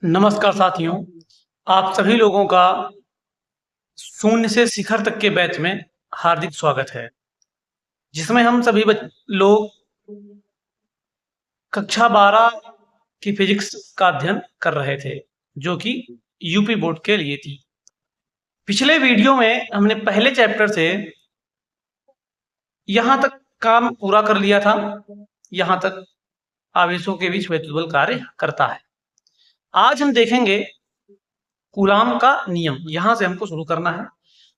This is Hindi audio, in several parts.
नमस्कार साथियों, आप सभी लोगों का शून्य से शिखर तक के बैच में हार्दिक स्वागत है, जिसमें हम सभी लोग कक्षा 12 की फिजिक्स का अध्ययन कर रहे थे, जो कि यूपी बोर्ड के लिए थी। पिछले वीडियो में हमने पहले चैप्टर से यहाँ तक काम पूरा कर लिया था, यहाँ तक आवेशों के बीच विद्युत बल कार्य करता है। आज हम देखेंगे कूलाम का नियम, यहाँ से हमको शुरू करना है।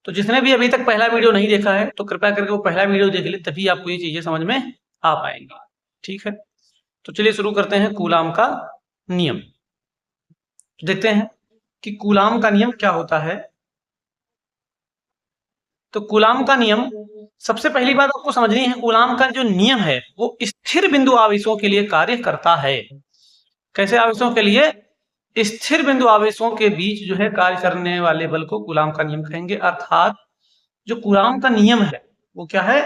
तो जिसने भी अभी तक पहला वीडियो नहीं देखा है तो कृपया करके वो पहला वीडियो देख ले, तभी आपको ये चीजें समझ में आ पाएंगी। ठीक है, तो चलिए शुरू करते हैं कूलाम का नियम। तो देखते हैं कि कूलाम का नियम क्या होता है। तो कूलाम का नियम, सबसे पहली बात आपको समझनी है, कूलाम का जो नियम है वो स्थिर बिंदु आवेशों के लिए कार्य करता है। कैसे आवेशों के लिए? स्थिर बिंदु आवेशों के बीच जो है कार्य करने वाले बल को कूलाम का नियम कहेंगे। अर्थात जो कूलाम का नियम है वो क्या है?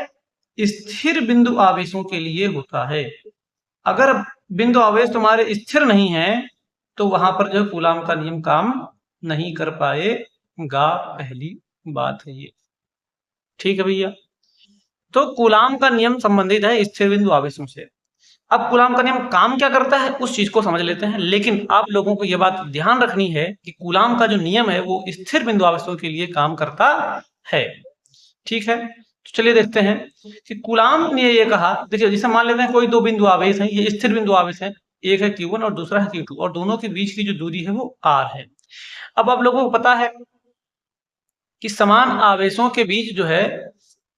स्थिर बिंदु आवेशों के लिए होता है। अगर बिंदु आवेश तुम्हारे स्थिर नहीं है तो वहां पर जो कूलाम का नियम काम नहीं कर पाएगा, पहली बात है ये। ठीक है भैया, तो कूलाम का नियम संबंधित है स्थिर बिंदु आवेशों से। अब कूलाम का नियम काम क्या करता है उस चीज को समझ लेते हैं, लेकिन आप लोगों को यह बात ध्यान रखनी है कि कूलाम का जो नियम है वो स्थिर बिंदु आवेशों के लिए काम करता है। ठीक है, तो चलिए देखते हैं कि कूलाम ने ये कहा। देखिए, जैसे मान लेते हैं कोई दो बिंदु आवेश हैं, ये स्थिर बिंदु आवेश हैं, एक है Q1 और दूसरा है Q2, और दोनों के बीच की जो दूरी है वो R है। अब आप लोगों को पता है कि समान आवेशों के बीच जो है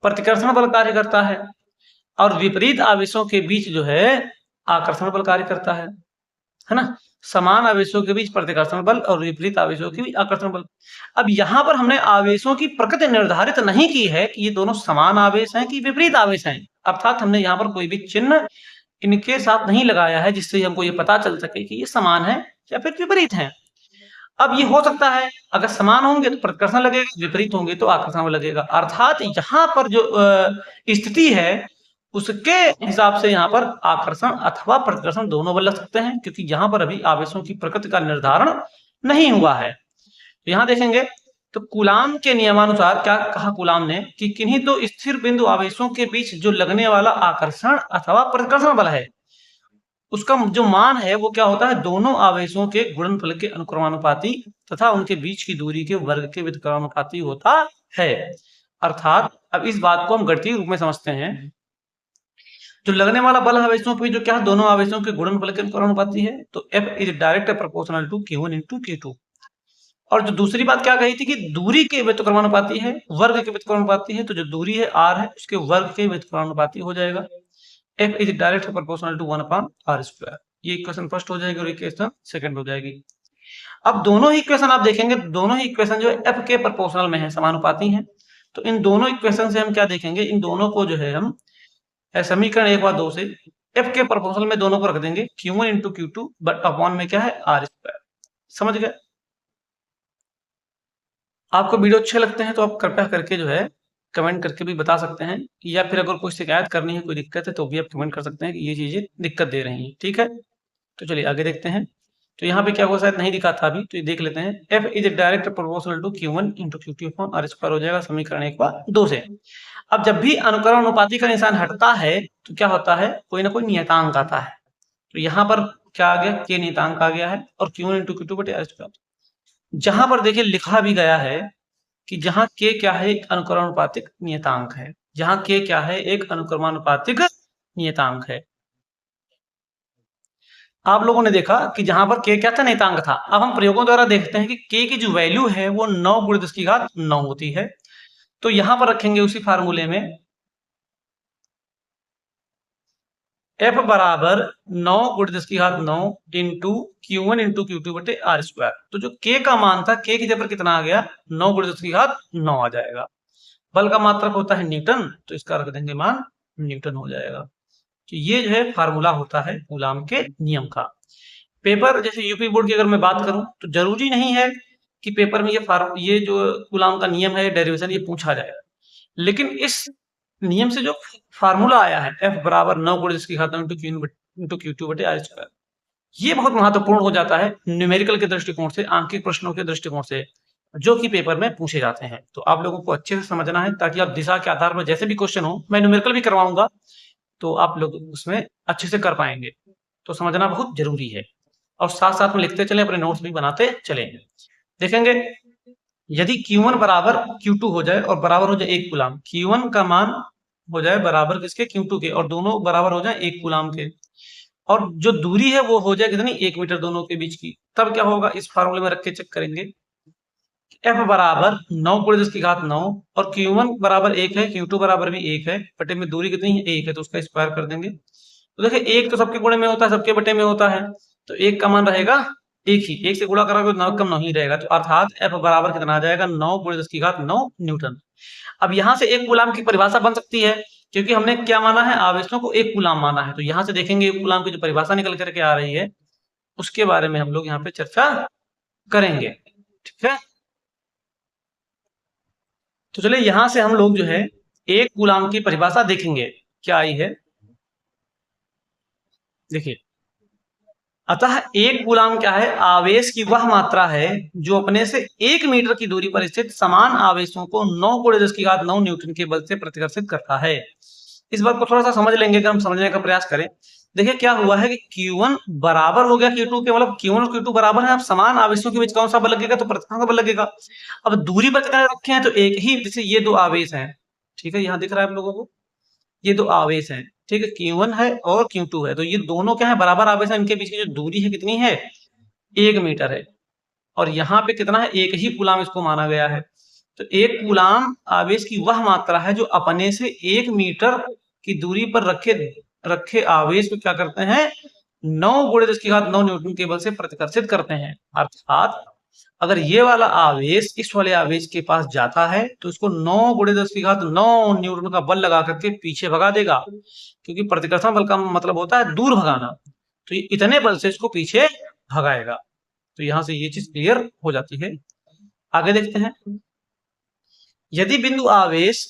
प्रतिकर्षण बल कार्य करता है, और विपरीत आवेशों के बीच जो है आकर्षण बल कार्य करता है ना। समान आवेशों के बीच प्रतिकर्षण बल और विपरीत आवेशों के बीच आकर्षण बल। अब यहाँ पर हमने आवेशों की प्रकृति निर्धारित नहीं की है कि ये दोनों समान आवेश हैं कि विपरीत आवेश हैं, अर्थात हमने यहाँ पर कोई भी चिन्ह इनके साथ नहीं लगाया है जिससे हमको ये पता चल सके कि ये समान है या फिर विपरीत हैं। अब ये हो सकता है, अगर समान होंगे तो प्रतिकर्षण लगेगा, विपरीत होंगे तो आकर्षण लगेगा। अर्थात यहाँ पर जो स्थिति है उसके हिसाब से यहाँ पर आकर्षण अथवा प्रतिकर्षण दोनों बल लग सकते हैं, क्योंकि यहाँ पर अभी आवेशों की प्रकृति का निर्धारण नहीं हुआ है। तो यहाँ देखेंगे तो कूलाम के नियमानुसार क्या कहा कूलाम ने कि किन्हीं दो स्थिर बिंदु आवेशों के बीच जो लगने वाला आकर्षण अथवा प्रतिकर्षण बल है उसका जो मान है वो क्या होता है? दोनों आवेशों के गुणनफल के अनुक्रमानुपाती तथा उनके बीच की दूरी के वर्ग के व्युत्क्रमानुपाती होता है। अर्थात अब इस बात को हम गणितीय रूप में समझते हैं। जो लगने वाला बल आवेशों पे जो क्या है, दोनों आवेशों के गुणनफल के अनुक्रमानुपाती है, तो F is direct proportional to Q1 into Q2। और जो दूसरी बात क्या कही थी कि दूरी के व्युत्क्रमानुपाती है, वर्ग के व्युत्क्रमानुपाती है, तो जो दूरी है R है उसके वर्ग के व्युत्क्रमानुपाती हो जाएगा। F is direct proportional to 1/r²। ये इक्वेशन फर्स्ट हो जाएगी और इक्वेशन सेकंड हो जाएगी। अब दोनों ही इक्वेशन आप देखेंगे, दोनों ही इक्वेशन जो है F के प्रोपोर्शनल में है, समानुपाती हैं। तो इन दोनों इक्वेशन से हम क्या देखेंगे, इन दोनों को जो है हम समीकरण 1 व 2 से F के प्रोपोर्शनल में दोनों को रख देंगे, Q1 into Q2 but upon में क्या है R²। समझ गए? आपको वीडियो अच्छे लगते हैं तो आप कृपया करके जो है कमेंट करके भी बता सकते हैं, या फिर अगर कोई शिकायत करनी है, कोई दिक्कत है तो भी आप कमेंट कर सकते हैं कि ये चीजें दिक्कत दे रही हैं। ठीक है, तो चलिए आगे देखते हैं। तो यहाँ पे क्या हुआ, शायद नहीं दिखा था अभी, तो ये देख लेते हैं। F is direct proportional to Q1 into Q2 upon R² हो जाएगा समीकरण 1 व 2 से। अब जब भी अनुकरण अनुपाती का निशान हटता है तो क्या होता है, कोई ना कोई नियतांक आता है। तो यहाँ पर क्या आ गया, K नियतांक आ गया है, और Q1 इंटू Q2 बटे R²। जहां पर देखिए लिखा भी गया है कि जहां K क्या है, एक अनुक्रमानुपातिक नियतांक है। जहां K क्या है, एक अनुक्रमानुपातिक नियतांक है। आप लोगों ने देखा कि जहां पर K क्या था, नियतांक था। अब हम प्रयोगों द्वारा देखते हैं कि K की जो वैल्यू है वो 9 × 10⁹ होती है। तो यहां पर रखेंगे उसी फार्मूले में F बराबर 9 × 10⁹ इंटू Q1 इंटू Q2 बटे R²। तो जो K का मान था, K की जगह कितना आ गया, 9 × 10⁹ आ जाएगा। बल का मात्रक होता है न्यूटन, तो इसका रख देंगे मान न्यूटन हो जाएगा। तो ये जो है फार्मूला होता है कूलाम के नियम का। पेपर जैसे यूपी बोर्ड की अगर मैं बात करूं तो जरूरी नहीं है कि पेपर में ये जो कूलाम का नियम है, डेरिवेशन, ये पूछा जाएगा, लेकिन इस नियम से जो फार्मूला आया है F बराबर 9 × 10⁻⁴ इंटू Q2 बटे R², ये बहुत महत्वपूर्ण हो जाता है न्यूमेरिकल के दृष्टिकोण से, आंकिक प्रश्नों के दृष्टिकोण से, जो कि पेपर में पूछे जाते हैं। तो आप लोगों को अच्छे से समझना है ताकि आप दिशा के आधार पर जैसे भी क्वेश्चन हो, मैं न्यूमेरिकल भी करवाऊंगा, तो आप लोग उसमें अच्छे से कर पाएंगे। तो समझना बहुत जरूरी है और साथ साथ में लिखते चले, अपने नोट्स भी बनाते चले। देखेंगे यदि Q1 बराबर Q2 हो जाए और बराबर हो जाए 1 कूलाम, Q1 का मान हो जाए बराबर किसके, Q2 के, और दोनों बराबर हो जाए 1 कूलाम के, और जो दूरी है वो हो जाए कितनी, 1 मीटर दोनों के बीच की, तब क्या होगा, इस फार्मूले में रख के चेक करेंगे। F बराबर 9 × 10⁹ और Q1 बराबर 1 है, Q2 बराबर भी 1 है, बटे में दूरी कितनी है, 1 है, तो उसका स्क्वायर कर देंगे। तो देखिए 1 तो सबके गुणे में होता है, सबके बटे में होता है, तो 1 का मान रहेगा 1 ही, 1 से गुणा करोगे तो 9 कम 9 ही रहेगा, तो अर्थात F बराबर कितना आ जाएगा, 9 × 10⁹ न्यूटन। अब यहाँ से 1 कूलाम की परिभाषा बन सकती है, क्योंकि हमने क्या माना है, आवेशों को 1 कूलाम माना है, तो यहाँ से देखेंगे 1 कूलाम की जो परिभाषा निकल करके आ रही है, उसके बारे में हम लोग यहाँ पे चर्चा करेंगे। ठीक है, तो चलिए यहाँ से हम लोग जो है 1 कूलाम की परिभाषा देखेंगे क्या आई है। देखिए, अतः 1 कूलाम क्या है, आवेश की वह मात्रा है जो अपने से 1 मीटर की दूरी पर स्थित समान आवेशों को 9 × 10⁹ न्यूटन के बल से प्रतिकर्षित करता है। इस बात को थोड़ा सा समझ लेंगे, अगर हम समझने का प्रयास करें। देखिए क्या हुआ है कि Q1 बराबर हो गया Q2 के, मतलब Q1 और Q2 बराबर है, अब समान आवेशों के बीच कौन सा बल लगेगा, तो प्रतिकर्षण का बल लगेगा। अब दूरी पर कितने रखे हैं, तो एक ही, जैसे ये 2 आवेश हैं, ठीक है, यहाँ दिख रहा है आप लोगों को, ये 2 आवेश हैं, ठीक है, Q1 है और Q2 है, तो ये दोनों क्या है, बराबर आवेश है, इनके बीच की जो दूरी है कितनी है, 1 मीटर है, और यहाँ पे कितना है, 1 ही कूलाम इसको माना गया है। तो 1 कूलाम आवेश की वह मात्रा है जो अपने से 1 मीटर की दूरी पर रखे आवेश को क्या करते हैं, 9 × 10⁹ न्यूटन के बल से प्रतिकर्षित करते हैं। अर्थात अगर ये वाला आवेश इस वाले आवेश के पास जाता है तो इसको 9 × 10⁹ न्यूटन का बल लगा करके पीछे भगा देगा, क्योंकि प्रतिकर्षण बल का मतलब होता है दूर भगाना, तो ये इतने बल से इसको पीछे भगाएगा। तो यहां से ये चीज क्लियर हो जाती है। आगे देखते हैं, यदि बिंदु आवेश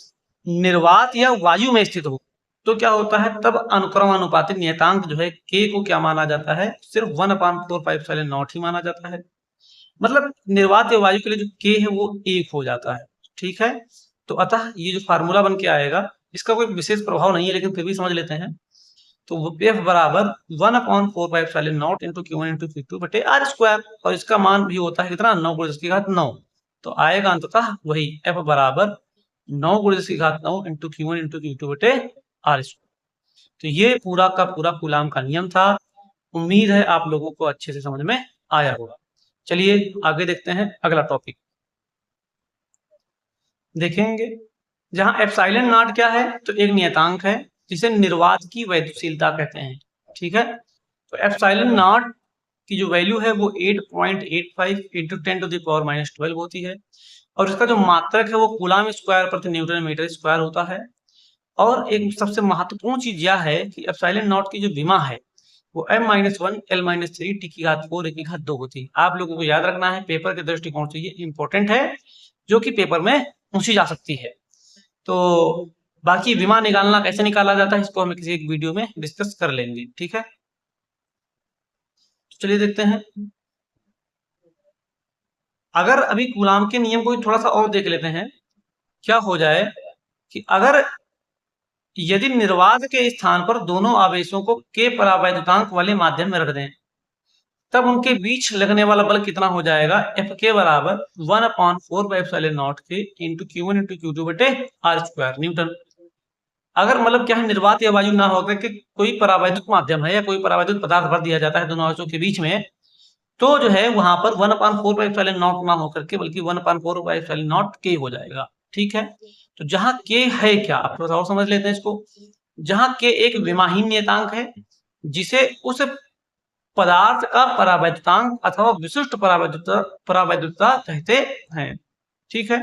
निर्वात या वायु में स्थित हो तो क्या होता है, तब अनुक्रमानुपाती नियतांक जो है k को क्या माना जाता है, सिर्फ 1/4πε0 ही माना जाता है। मतलब निर्वात या वायु के लिए जो k है वो 1 हो जाता है। ठीक है, तो अतः ये जो फार्मूला बन के आएगा, इसका कोई विशेष प्रभाव नहीं है, लेकिन फिर भी समझ लेते हैं। तो F बराबर 1/4πε0 इंटू Q1 इंटू Q2 बटे आर स्क्वायर, और इसका मान भी होता है कितना, 9 × 10⁹ तो आएगा अंततः वही F बराबर 9 × 10⁹ इंटू Q1 इंटू Q2 बटे आर स्क्वायर। तो ये पूरा का पूरा कूलाम का नियम था। उम्मीद है आप लोगों को अच्छे से समझ में आया होगा। चलिए आगे देखते हैं अगला टॉपिक देखेंगे, जहां एप्सिलॉन नॉट क्या है, तो एक नियतांक है जिसे निर्वात की वैद्युशीलता कहते हैं। ठीक है, तो एप्सिलॉन नॉट की जो वैल्यू है वो 8.85 इंटू 10⁻⁻12 होती है, और इसका जो मात्रक है वो कूलाम स्क्वायर प्रति न्यूटन मीटर स्क्वायर होता है। और एक सबसे महत्वपूर्ण चीज यह है कि एप्सिलॉन नॉट की जो विमा है वो m-1 l-3 t⁴ e⁻² होती है। आप लोगों को याद रखना है, पेपर के दृष्टिकोण से ये इंपॉर्टेंट है, जो कि पेपर में पूछी जा सकती है। तो बाकी विमा निकालना कैसे निकाला जाता है, इसको हम किसी एक वीडियो में डिस्कस कर लेंगे। ठीक है, तो चलिए देखते हैं। अगर अभी कूलाम के नियम को थोड़ा सा और देख लेते हैं, क्या हो जाए कि अगर यदि निर्वात के स्थान पर दोनों आवेशों को k परावैद्युतांक वाले माध्यम में रख दें, तब उनके बीच लगने वाला बल कितना हो जाएगा, Fk बराबर 1/4πε0 के इंटू Q1 इंटू Q2 बटे आर स्क्वायर न्यूटन। अगर मतलब क्या है, निर्वात या वायु ना होकर के कोई परावैद्युत माध्यम है या कोई परावैद्युत पदार्थ भर दिया जाता है दोनों आवेशों के बीच में, तो जो है वहां पर 1/4πε0 ना होकर के बल्कि 1/4πε0 k हो जाएगा। ठीक है, तो जहां k है क्या, आप थोड़ा और समझ लेते हैं इसको। जहां k एक विमाहीन नियतांक है जिसे उस पदार्थ का परावैद्युतांक अथवा विशिष्ट परावैद्युता कहते हैं। ठीक है,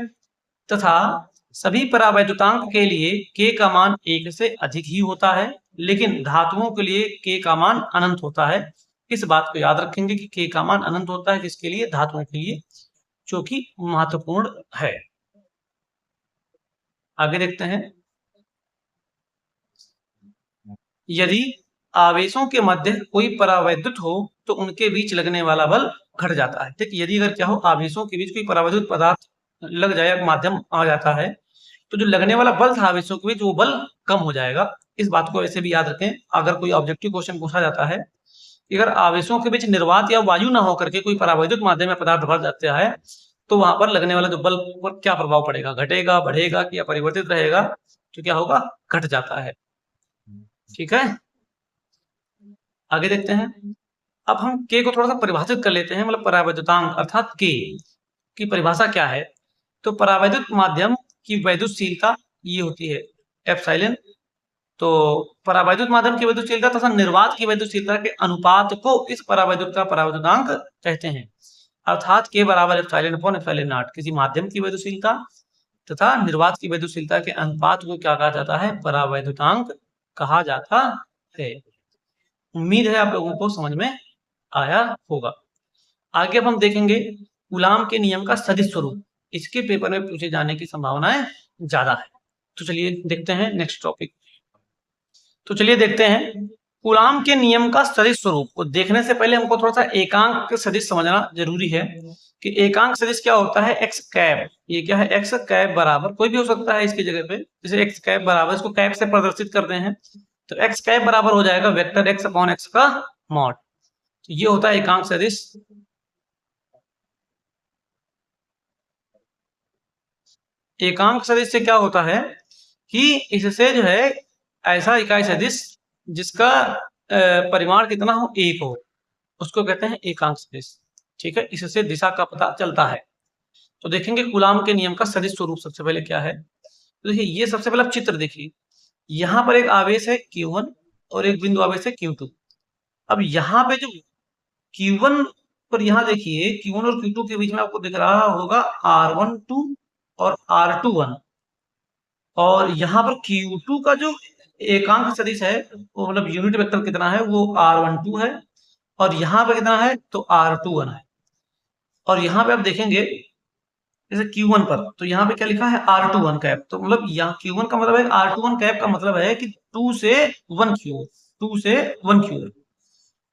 तथा सभी परावैद्युतांक के लिए k का मान 1 से अधिक ही होता है, लेकिन धातुओं के लिए k का मान अनंत होता है। इस बात को याद रखेंगे कि k का मान अनंत होता है किसके लिए, धातुओं के लिए, जो कि महत्वपूर्ण है। आगे देखते हैं, यदि आवेशों के मध्य कोई परावैद्युत हो तो उनके बीच लगने वाला बल घट जाता है। ठीक, यदि अगर क्या हो, आवेशों के बीच कोई परावैद्युत पदार्थ लग जाए, माध्यम आ जाता है, तो जो लगने वाला बल था आवेशों के बीच, वो बल कम हो जाएगा। इस बात को ऐसे भी याद रखें, अगर कोई ऑब्जेक्टिव क्वेश्चन पूछा जाता है कि अगर आवेशों के बीच निर्वात या वायु ना होकर के कोई परावैद्युत माध्यम में पदार्थ भर जाता है, तो वहां पर लगने वाला जो बल पर क्या प्रभाव पड़ेगा, घटेगा, बढ़ेगा या परिवर्तित रहेगा, तो क्या होगा, घट जाता है। ठीक है, आगे देखते हैं। अब हम के को थोड़ा सा परिभाषित कर लेते हैं, मतलब परावैद्युतांक अर्थात के की परिभाषा क्या है। तो परावैद्युत माध्यम की वैद्युतशीलता ये होती है एप्सिलॉन। तो परावैद्युत माध्यम की वैद्युतशीलता तथा निर्वात की वैद्युतशीलता के अनुपात को इस परावैद्युत का परावैद्युतांक कहते हैं। अर्थात के बराबर एप्सिलॉन अपॉन एप्सिलॉन नॉट किसी माध्यम की वैद्युतशीलता तथा निर्वात की वैद्युतशीलता के अनुपात को क्या कहा जाता है, परावैद्युतांक कहा जाता है। उम्मीद है आप लोगों को समझ में आया होगा। आगे अब हम देखेंगे कूलाम के नियम का सदिश स्वरूप। इसके पेपर में पूछे जाने की संभावनाएं ज्यादा है। तो चलिए देखते हैं नेक्स्ट टॉपिक। तो चलिए देखते हैं कूलाम के नियम का सदिश स्वरूप को देखने से पहले हमको थोड़ा सा एकांक सदिश समझना जरूरी है कि एकांक सदिश क्या होता है। एक्स कैप, ये क्या है, एक्स कैप बराबर कोई भी हो सकता है इसकी जगह पे, जैसे एक्स कैप बराबर, इसको कैप से प्रदर्शित करते हैं, तो एक्स कैप बराबर हो जाएगा वेक्टर एक्स अपॉन एक्स का मॉड। तो ये होता है एकांक सदिश। एकांक सदिश से क्या होता है कि इससे जो है ऐसा इकाई सदिश जिसका परिमाण कितना हो, एक हो, उसको कहते हैं एकांक सदिश। ठीक है, इससे दिशा का पता चलता है। तो देखेंगे कूलाम के नियम का सदिश स्वरूप सबसे पहले क्या है। तो देखिए ये सबसे पहले चित्र देखिए, यहाँ पर एक आवेश है Q1 और एक बिंदु आवेश है Q2। अब यहाँ पे जो Q1 पर यहाँ देखिए Q1 और Q2 के बीच में आपको दिख रहा होगा R12 और R21, और यहाँ पर Q2 का जो एकांक सदिश है वो मतलब यूनिट वेक्टर कितना है, वो R12 है, और यहाँ पे कितना है तो R21 है। और यहाँ पे आप देखेंगे जैसे Q1 पर, तो यहाँ पे क्या लिखा है R21 कैप, तो मतलब यहाँ Q1 का मतलब है R21 कैप का मतलब है कि 2 से 1 की ओर, 2 से 1 की ओर।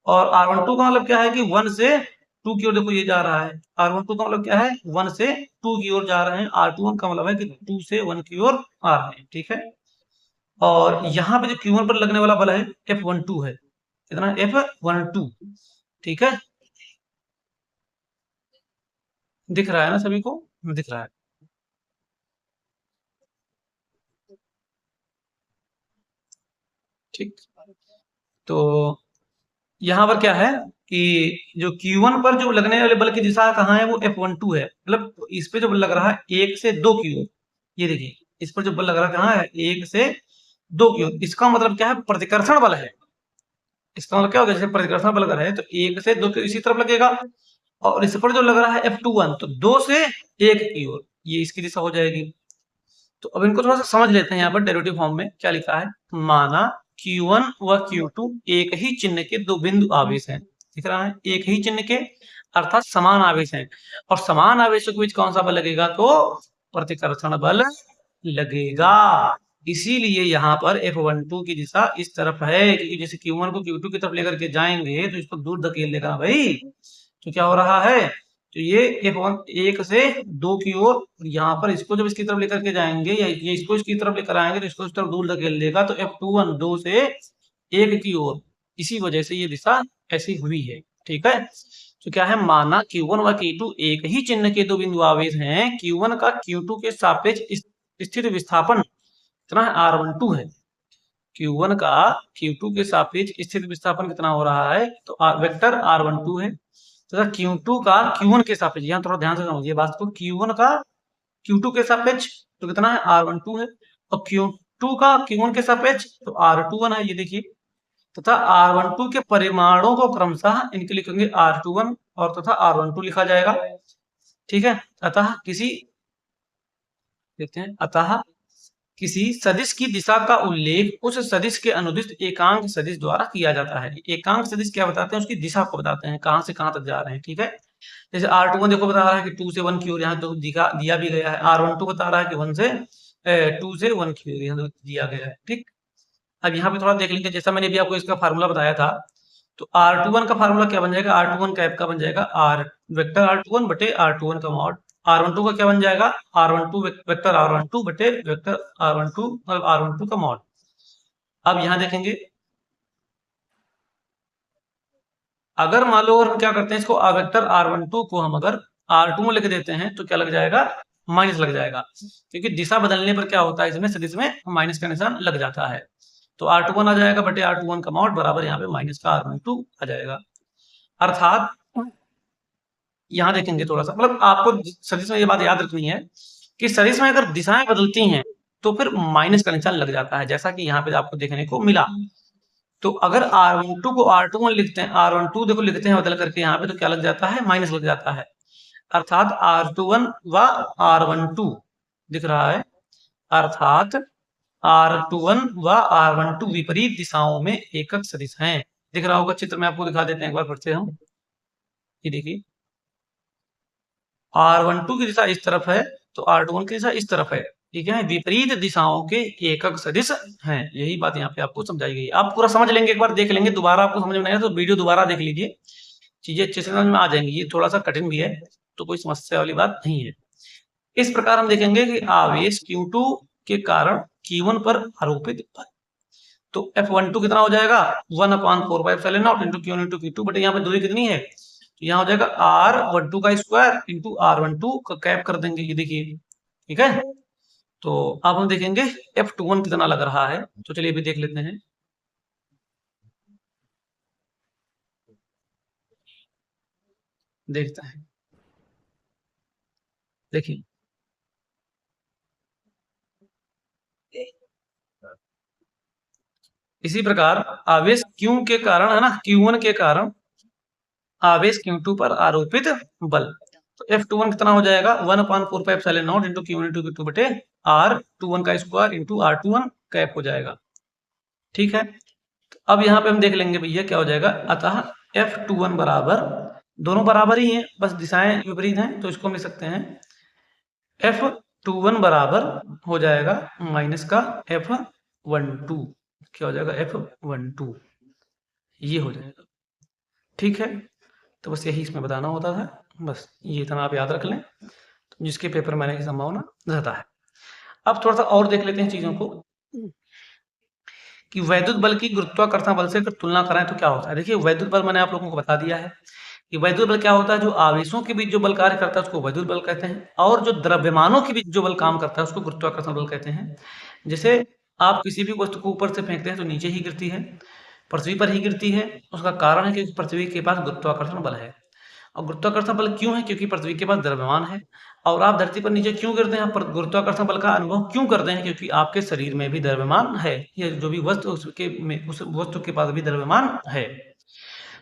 और R12 का मतलब क्या है कि 1 से 2 की ओर, देखो ये जा रहा है, R12 का मतलब क्या है 1 से 2 की ओर जा रहे हैं, R21 का मतलब है कि 2 से 1 की ओर आ रहे हैं। ठीक है, और यहाँ पे जो Q1 पर लगने वाला बल है F12 है, कितना, F12। ठीक है, दिख रहा है ना सभी को, दिख रहा है। ठीक, तो यहाँ पर क्या है कि जो Q1 पर जो लगने वाले बल की दिशा कहाँ है, वो F12 है, मतलब इस पे जो बल लग रहा है 1 से 2 की ओर, ये देखिए इस पर जो बल लग रहा है कहाँ है, 1 से 2 की ओर। इसका मतलब क्या है, प्रतिकर्षण बल है। इसका मतलब क्या होगा, जैसे प्रतिकर्षण बल अगर है तो 1 से 2 की इसी तरफ लगेगा, और इस पर जो लग रहा है F21 तो 2 से 1 की ओर, ये इसकी दिशा हो जाएगी। तो अब इनको थोड़ा सा समझ लेते हैं। यहाँ पर डेरिवेटिव फॉर्म में क्या लिखा है, माना Q1 व Q2 एक ही चिन्ह के दो बिंदु आवेश हैं, दिख रहा है, एक ही चिन्ह के अर्थात समान आवेश हैं, और समान आवेशों के बीच कौन सा बल लगेगा, तो प्रतिकर्षण बल लगेगा। इसीलिए यहाँ पर F12 की दिशा इस तरफ है, क्योंकि जैसे Q1 को Q2 की तरफ लेकर के जाएंगे तो इसको दूर धकेल देगा भाई। तो क्या हो रहा है, तो ये F1 1 से 2 की ओर, यहाँ पर इसको जब इसकी तरफ लेकर के जाएंगे या ये इसको इसकी तरफ लेकर आएंगे तो इसको इस तरफ दूर धकेल देगा, तो F21 2 से 1 की ओर, इसी वजह से ये दिशा ऐसी हुई है। ठीक है, तो क्या है, माना Q1 व Q2 एक ही चिन्ह के दो बिंदु आवेश हैं, Q1 का Q2 के सापेक्ष स्थिर विस्थापन कितना है, R12 है। Q1 का Q2 के सापेक्ष स्थिर विस्थापन कितना हो रहा है, तो वेक्टर R12 है, तथा Q2 का Q1 के सापेक्ष, यहाँ थोड़ा ध्यान से समझिए बात को, Q1 का Q2 के सापेक्ष तो कितना है, R12 है, और Q2 का Q1 के सापेक्ष तो R21 है, ये देखिए। तथा R12 के परिमाणों को क्रमशः इनके लिखेंगे R21 और तथा R12 लिखा जाएगा। ठीक है, अतः किसी, देखते हैं, अतः किसी सदिश की दिशा का उल्लेख उस सदिश के अनुदिश एकांक सदिश द्वारा किया जाता है। एकांक सदिश क्या बताते हैं, उसकी दिशा को बताते हैं, कहां से कहां तक जा रहे हैं। ठीक है, जैसे R21 देखो बता रहा है कि 2 से 1 की ओर, यहाँ तो दिया भी गया है। R12 बता रहा है कि 1 से 2 से 1 की ओर, यहाँ दिया गया है। ठीक, अब यहाँ पे थोड़ा देख लेंगे, जैसा मैंने अभी आपको इसका फार्मूला बताया था, तो R21 का फार्मूला क्या बन जाएगा, R21 कैप का बन जाएगा R वेक्टर R21 बटे R21 का मॉड। R12 का क्या बन जाएगा, R12 वेक्टर R12 बटे वेक्टर R12 मतलब R12 का मॉड। अब यहाँ देखेंगे, अगर मान लो हम क्या करते हैं, इसको वेक्टर R12 को हम अगर R2 में लिख देते हैं तो क्या लग जाएगा, माइनस लग जाएगा, क्योंकि दिशा बदलने पर क्या होता है, इसमें सदिश में माइनस का निशान लग जाता है। तो R21 आ जाएगा बटे R21 का मॉड बराबर यहाँ पे माइनस का R12 आ जाएगा। अर्थात यहाँ देखेंगे थोड़ा सा, मतलब आपको सदिश में ये बात याद रखनी है कि सदिश में अगर दिशाएं बदलती हैं तो फिर माइनस का निशान लग जाता है, जैसा कि यहाँ पे आपको देखने को मिला। तो अगर R12 को R21 लिखते हैं, R12 देखो लिखते हैं बदल करके यहाँ पे, तो क्या लग जाता है, माइनस लग जाता है। अर्थात R21 व R12 दिख रहा है, अर्थात R21 व R12 विपरीत दिशाओं में एकक सदिश हैं। दिख रहा होगा चित्र में, आपको दिखा देते हैं एक बार फिर से हम। ये देखिए, R12 की दिशा इस तरफ है तो R21 की दिशा इस तरफ है, ठीक है, विपरीत दिशाओं के एकक सदिश हैं। यही बात यहाँ पे आपको समझाई गई। आप पूरा समझ लेंगे, एक बार देख लेंगे, दोबारा आपको समझ में नहीं आया तो वीडियो दोबारा देख लीजिए, चीजें अच्छे से समझ में आ जाएंगी। ये थोड़ा सा कठिन भी है, तो कोई समस्या वाली बात नहीं है। इस प्रकार हम देखेंगे कि आवेश Q2 के कारण Q1 पर आरोपित बल, तो F12 कितना हो जाएगा, 1/4πε0 इंटू Q1 इंटू Q2 बटे यहाँ पे दूरी कितनी है, तो यहाँ हो जाएगा R12 का स्क्वायर इंटू R12 का कैप कर देंगे, ये देखिए, ठीक है। तो अब हम देखेंगे F21 कितना लग रहा है, तो चलिए अभी देख लेते हैं। देखते हैं, देखिए इसी प्रकार आवेश Q के कारण है ना, Q1 के कारण आवेश Q2 पर आरोपित बल, तो F21 कितना हो जाएगा, 1/4πε0 इंटू Q1 इंटू Q2 बटे R21 का स्क्वायर इंटू R21 कैप हो जाएगा, ठीक है। तो अब यहाँ पे हम देख लेंगे भैया क्या हो जाएगा, अतः F21 बराबर, दोनों बराबर ही हैं, बस दिशाएं विपरीत हैं, तो इसको मिल सकते हैं। F21 बराबर हो जाएगा माइनस का F12, क्या हो जाएगा, F12, ये हो जाएगा, ठीक है। तो बस यही इसमें बताना होता था, बस ये इतना आप याद रख लें, तो जिसके पेपर में आने की संभावना रहता है। अब थोड़ा सा और देख लेते हैं चीजों को, कि वैद्युत बल की गुरुत्वाकर्षण बल से अगर तुलना करें तो क्या होता है। देखिए वैद्युत बल मैंने आप लोगों को बता दिया है कि वैद्युत बल क्या होता है, जो आवेशों के बीच जो बल कार्य करता है उसको वैद्युत बल कहते हैं, और जो द्रव्यमानों के बीच जो बल काम करता है उसको गुरुत्वाकर्षण बल कहते हैं। जैसे आप किसी भी वस्तु को ऊपर से फेंकते हैं तो नीचे ही गिरती है, पृथ्वी पर ही गिरती है, उसका कारण है कि पृथ्वी के पास गुरुत्वाकर्षण बल है। और गुरुत्वाकर्षण बल क्यों है, क्योंकि पृथ्वी के पास द्रव्यमान है। और आप धरती पर नीचे क्यों गिरते हैं, पर गुरुत्वाकर्षण बल का अनुभव क्यों करते हैं, क्योंकि आपके शरीर में भी द्रव्यमान है, या जो भी वस्तु उसके में उस वस्तु के पास भी द्रव्यमान है।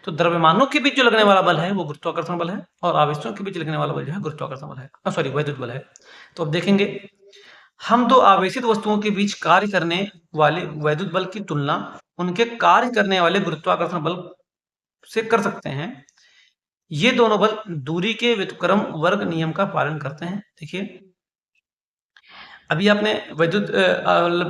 तो द्रव्यमानों के बीच जो लगने वाला बल है वो गुरुत्वाकर्षण बल है, और आवेशों के बीच लगने वाला बल जो है गुरुत्वाकर्षण बल है, सॉरी वैद्युत बल है। तो अब देखेंगे हम दो आवेशित वस्तुओं के बीच कार्य करने वाले वैद्युत बल की तुलना उनके कार्य करने वाले गुरुत्वाकर्षण बल से कर सकते हैं। ये दोनों बल दूरी के व्युत्क्रम वर्ग नियम का पालन करते हैं। देखिए अभी आपने वैद्युत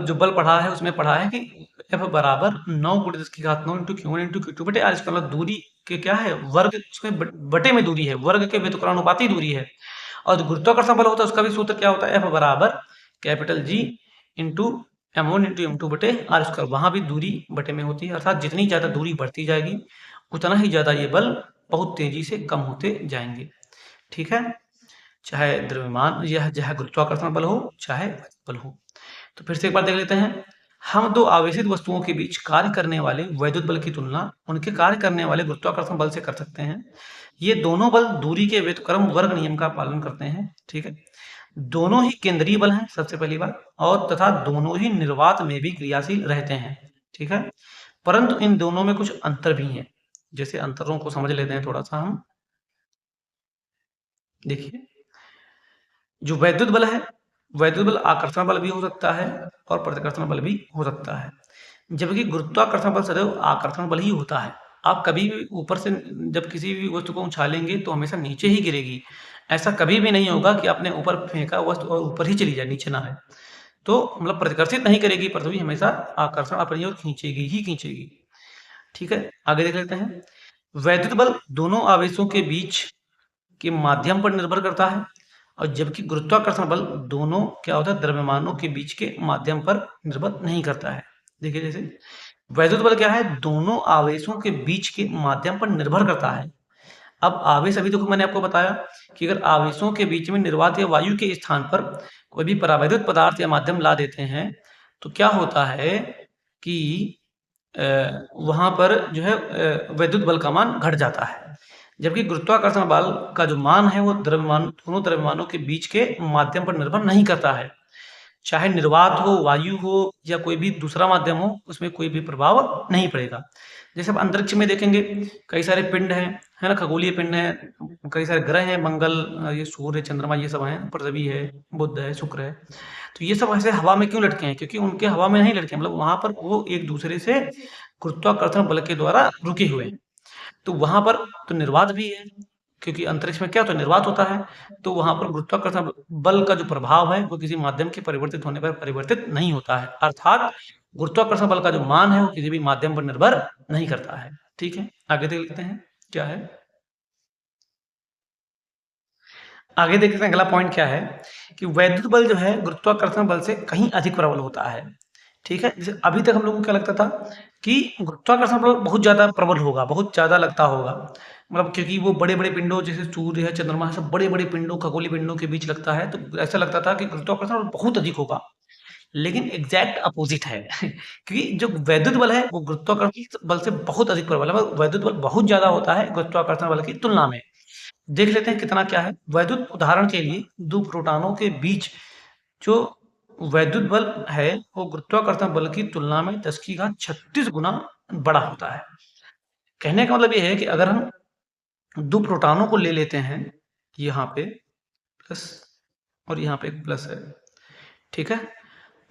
जो बल पढ़ा है उसमें पढ़ा है कि F बराबर 9 × 10⁹ इंटू Q1 इंटू Q2 बटे R, इसका मतलब दूरी के क्या है, वर्ग, उसमें बटे में दूरी है, वर्ग के व्युत्क्रमानुपाती दूरी है। और गुरुत्वाकर्षण बल होता है उसका भी सूत्र क्या होता है, F बराबर capital G into M1 into M2 बटे R², वहां भी दूरी बटे में होती है, अर्थात जितनी ज्यादा दूरी बढ़ती जाएगी उतना ही ज्यादा ये बल बहुत तेजी से कम होते जाएंगे, ठीक है, चाहे द्रव्यमान यह चाहे गुरुत्वाकर्षण बल हो चाहे बल हो। तो फिर से एक बार देख लेते हैं, हम दो आवेशित वस्तुओं के बीच कार्य करने वाले वैद्युत बल की तुलना उनके कार्य करने वाले गुरुत्वाकर्षण बल से कर सकते हैं। ये दोनों बल दूरी के व्युत्क्रम वर्ग नियम का पालन करते हैं, ठीक है, दोनों ही केंद्रीय बल हैं सबसे पहली बात, और तथा दोनों ही निर्वात में भी क्रियाशील रहते हैं, ठीक है, परंतु इन दोनों में कुछ अंतर भी हैं। जैसे अंतरों को समझ लेते हैं थोड़ा सा हम। देखिए जो वैद्युत बल है, वैद्युत बल आकर्षण बल भी हो सकता है और प्रतिकर्षण बल भी हो सकता है, जबकि गुरुत्वाकर्षण बल सदैव आकर्षण बल ही होता है। आप कभी भी ऊपर से जब किसी भी वस्तु को उछालेंगे तो हमेशा नीचे ही गिरेगी, ऐसा कभी भी नहीं होगा कि आपने ऊपर फेंका वस्तु और ऊपर ही चली जाए, नीचे ना आए। तो मतलब प्रतिकर्षित नहीं करेगी, पृथ्वी हमेशा आकर्षण अपनी ओर खींचेगी ही खींचेगी। ठीक है, आगे देख लेते हैं। वैद्युत बल दोनों आवेशों के बीच के माध्यम पर निर्भर करता है, और जबकि गुरुत्वाकर्षण बल दोनों क्या होता है, द्रव्यमानों के बीच के माध्यम पर निर्भर नहीं करता है। देखिए जैसे वैद्युत बल क्या है, दोनों आवेशों के बीच के माध्यम पर निर्भर करता है। अब आवेश अभी देखो मैंने आपको बताया कि अगर आवेशों के बीच में निर्वात या वायु के स्थान पर कोई भी परावैद्युत पदार्थ या माध्यम ला देते हैं, तो क्या होता है कि वहाँ पर जो है वैद्युत बल का मान घट जाता है। जबकि गुरुत्वाकर्षण बल का जो मान है वो दोनों द्रव्यमानों के बीच के माध्यम पर निर्भर नहीं करता है। चाहे निर्वात हो, वायु हो या कोई भी दूसरा माध्यम हो, उसमें कोई भी प्रभाव नहीं पड़ेगा। जैसे आप अंतरिक्ष में देखेंगे, कई सारे पिंड हैं, है ना? खगोलीय पिंड हैं, कई सारे ग्रह हैं, मंगल, ये सूर्य, चंद्रमा, ये सब हैं, पृथ्वी है, बुध है, शुक्र है। तो ये सब ऐसे हवा में क्यों लटके हैं? क्योंकि उनके हवा में नहीं लटके, मतलब वहाँ पर वो एक दूसरे से गुरुत्वाकर्षण बल के द्वारा रुके हुए हैं। तो वहाँ पर तो निर्वात भी है, क्योंकि अंतरिक्ष में क्या होता है, निर्वात होता है। तो वहाँ पर गुरुत्वाकर्षण बल का जो प्रभाव है वो किसी माध्यम के परिवर्तित होने पर परिवर्तित नहीं होता है, अर्थात गुरुत्वाकर्षण बल का जो मान है वो किसी भी माध्यम पर निर्भर नहीं करता है। ठीक है, आगे देख लेते हैं क्या है। आगे देखते हैं अगला पॉइंट क्या है कि वैद्युत बल जो है गुरुत्वाकर्षण बल से कहीं अधिक प्रबल होता है। ठीक है, जैसे अभी तक हम लोगों को क्या लगता था कि गुरुत्वाकर्षण बल बहुत ज़्यादा प्रबल होगा, बहुत ज़्यादा लगता होगा, मतलब क्योंकि वो बड़े-बड़े पिंडों जैसे सूर्य है, चंद्रमा है, सब बड़े-बड़े पिंडों, खगोलीय पिंडों के बीच लगता है, तो ऐसा लगता था कि गुरुत्वाकर्षण बल बहुत अधिक होगा। लेकिन एग्ज़ैक्ट अपोज़िट है क्योंकि जो वैद्युत बल है वो गुरुत्वाकर्षण बल से बहुत अधिक प्रबल है, मतलब वैद्युत बल बहुत ज़्यादा होता है गुरुत्वाकर्षण बल की तुलना में। देख लेते हैं कितना क्या है। वैद्युत उदाहरण के लिए 2 प्रोटॉनों के बीच जो वैद्युत बल है वो गुरुत्वाकर्षण बल की तुलना में 10 की घात 36 गुना बड़ा होता है। कहने का मतलब ये है कि अगर हम 2 प्रोटॉनों को ले लेते हैं, यहाँ पे प्लस और यहाँ पे एक प्लस है, ठीक है?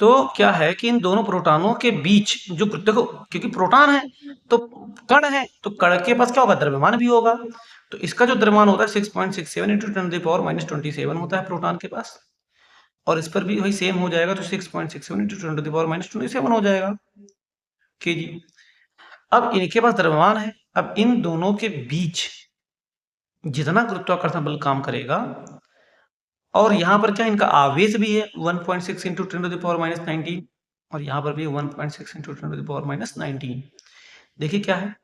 तो क्या है कि इन दोनों प्रोटॉनों के बीच जो देखो, क्योंकि प्रोटॉन है तो कण है, तो कण के पास क्या होगा, द्रव्यमान भी होगा। तो इसका जो द्रव्यमान होता है 6.67 इंटू 10⁻⁻27 होता है प्रोटॉन के पास, और इस पर भी वही सेम हो जाएगा, तो 6.67 इंटू 10⁻⁻27 हो जाएगा केजी। अब इनके पास द्रव्यमान है, अब इन दोनों के बीच जितना गुरुत्वाकर्षण बल काम करेगा, और यहाँ पर क्या इनका आवेश भी है 1.6 इंटू 10⁻19, और यहाँ पर भी 1.6 इंटू 10⁻19। देखिए क्या है,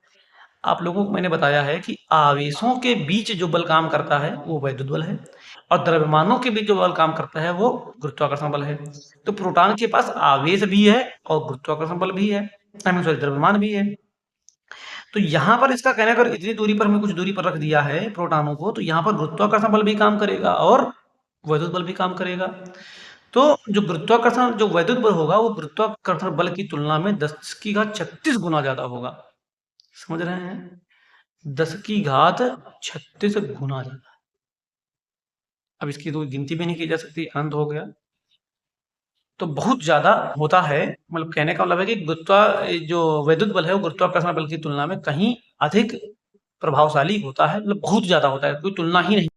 आप लोगों को मैंने बताया है कि आवेशों के बीच जो बल काम करता है वो वैद्युत बल है, और द्रव्यमानों के बीच जो बल काम करता है वो गुरुत्वाकर्षण बल है। तो प्रोटॉन के पास आवेश भी है और गुरुत्वाकर्षण बल भी है, सॉरी द्रव्यमान भी है। तो यहाँ पर इसका कहना, अगर इतनी दूरी पर हमने कुछ दूरी पर रख दिया है प्रोटॉनों को, तो यहाँ पर गुरुत्वाकर्षण बल भी काम करेगा और वैद्युत बल भी काम करेगा। तो जो गुरुत्वाकर्षण जो वैद्युत बल होगा वो गुरुत्वाकर्षण बल की तुलना में 10 की घात 36 गुना ज्यादा होगा। समझ रहे हैं? 10 की घात 36 गुना ज्यादा। अब इसकी तो गिनती भी नहीं की जा सकती, अनंत हो गया। तो बहुत ज्यादा होता है, मतलब कहने का मतलब है कि जो वैद्युत बल है वो गुरुत्वाकर्षण बल की तुलना में कहीं अधिक प्रभावशाली होता है, मतलब बहुत ज्यादा होता है, कोई तुलना ही नहीं।